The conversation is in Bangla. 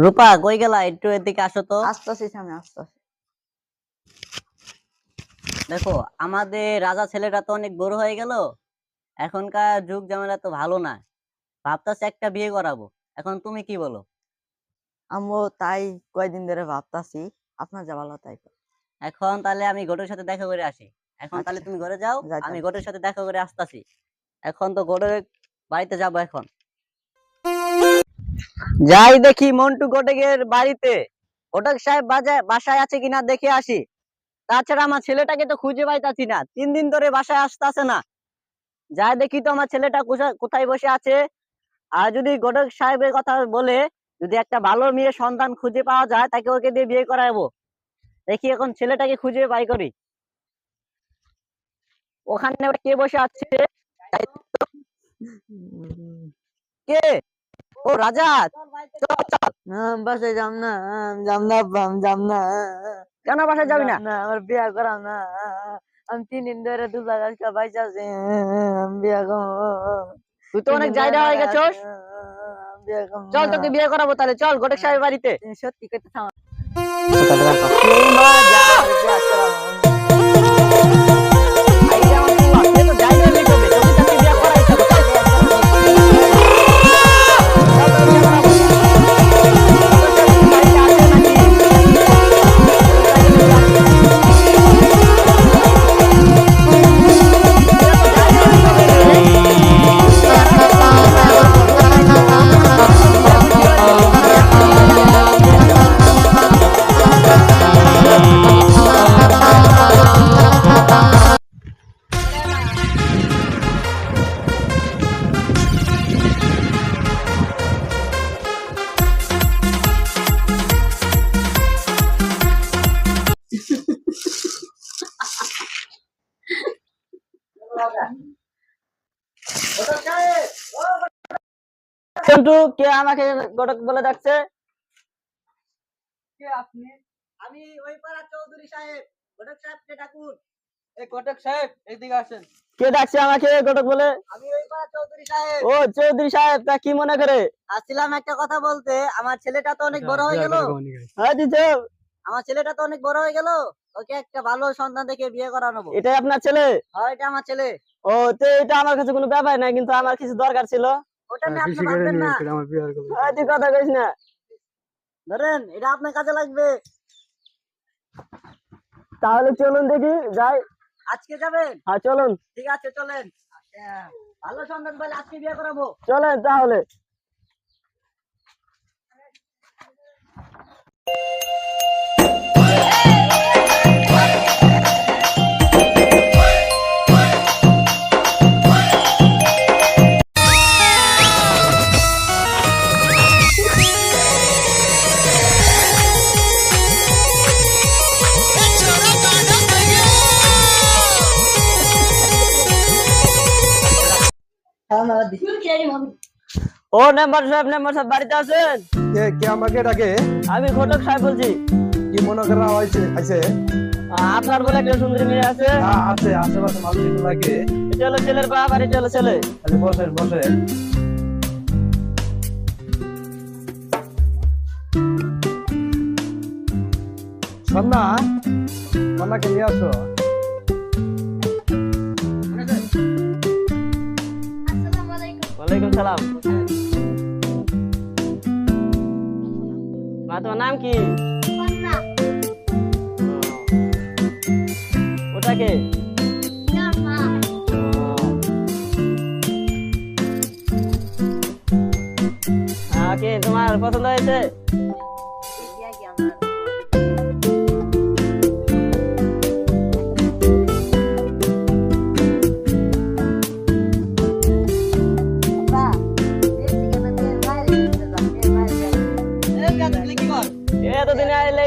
রূপা কই গেলা? একটু এদিকে আসো তো। আসতেছি সামনে আসতেছি। দেখো, আমাদের রাজা ছেলেটা তো অনেক বড় হয়ে গেল। এখনকার যুগ জামানা তো ভালো না। ভাবতাছি একটা বিয়ে করাবো। এখন তুমি কি বলো? আমিও তাই কয়দিন ধরে ভাবতাছি, আপনার যা ভালো তাই করো। এখন তাহলে আমি গোটের সাথে দেখা করে আসি। এখন তাহলে আচ্ছা, তুমি ঘরে যাও, আমি যাইতাম। গোটের সাথে দেখা করে আসতাছি। এখন তো গোটের বাড়িতে যাবো এখন। যাই দেখি মন্টু ঘটকের বাড়িতে ঘটক সাহেব বাসায় আছে কিনা দেখে আসি। তাছাড়া আমার ছেলেটাকে তো খুঁজে পাইতাছি না, 3 দিন ধরে বাসায় আসতেছে না। যাই দেখি তো আমার ছেলেটা কোথায় বসে আছে। আর যদি ঘটক সাহেবের কথা বলে, যদি একটা ভালো মেয়ে সন্তান খুঁজে পাওয়া যায়, তাকে ওকে দিয়ে বিয়ে করাবো। দেখি এখন ছেলেটাকে খুঁজে বাই করি। ওখানে ওটা কে বসে আছে? কে? ও রাজা। চল চল। বাসায় যাম না, যাম না আব্বা, আমি যাম না। কেন বাসায় যাবি না? যাম না, আমার বিয়া করাম না। আমি 3 দিন ধরে দুলা গাছটা বাইচা আছি, আমি বিয়া করবো। তুই তো 3 অনেক দিন ধরে জায়গা হয়ে লাগাই আছে, গেছস। আমি বিয়া করবো চল না। তোকে বিয়ে করাবো তাহলে, চল ঘটক সাহেবের বাড়িতে। তুমি সত্যি করতে থামো। কি মজা। বিয়া করাবো। এই যে আমার পোলা, সে তো জায়গা হয়ে যাবে, তোকে তাকে বিয়ে করাইতে হবে, চল। বিয়া করাবো। চল তোকে বিয়ে করাবো। ঘটক সাহেব কি বাড়িতে আছে নাকি? ঘটক সাহেবকে দেখি আসি। এরা তো জায়গা হয়ে যাবে রে। এরা পোলা পোলা আমার বিয়ে করাইতে হবে। বিয়ে বুঝি হয়ে যাবে, আমি এখনই চলে যাই। সন্টু, কে আমাকে ঘটক বলে ডাকছে? কে আপনি? আমি ওই পাড়া চৌধুরী সাহেব। ঘটক সাহেবকে ডাকুন। এই ঘটক সাহেব, এদিকে আসেন। কে ডাকছে আমাকে ঘটক বলে? আমি ওই পাড়া চৌধুরী সাহেব। ও চৌধুরী সাহেব, তা কি মনে করে? আসছিলাম একটা কথা বলতে। আমার ছেলেটা তো অনেক বড় হয়ে গেল। হ্যাঁ দিদি, আমার ছেলেটা তো অনেক বড় হয়ে গেল। ওকে একটা ভালো সন্তান দেখে বিয়ে করানো। এটাই আপনার ছেলে? হ্যাঁ, এটা আমার ছেলে। ও, তো এটা আমার কাছে কোনো ব্যাপার না, কিন্তু আমার কিছু দরকার ছিল। ওটা নিয়ে আপনি ভাববেন না। হ্যাঁ, তুই কথা কইস না। ধরেন, এটা আপনার কাজে লাগবে। তাহলে চলুন দেখি যাই। আজকে যাবেন? হ্যাঁ চলুন। ঠিক আছে চলেন। ভালো সন্তান পেলে আজকে বিয়ে করাবো। চলেন তাহলে। ও মেম্বার সাহেব বাড়িতে আছেন? কে কে আমাকে ডাকে? আমি ঘটক সাহেব বলছি। কি মনে করা হয়েছে আছে? আপনার বলে একটা সুন্দরী মেয়ে আছে। আছে আশেপাশে মানুষ লাগে। এটা হলো ছেলের বাবা, আর এটা হলো ছেলে। তাহলে বসেন বসেন। সন্না, সন্নাকে নিয়ে আসো। ওয়ালাইকুম সালাম। মা, তোমার নাম কি? ওটাকে ওকে, তোমার পছন্দ হয়েছে? এতদিনে আইলে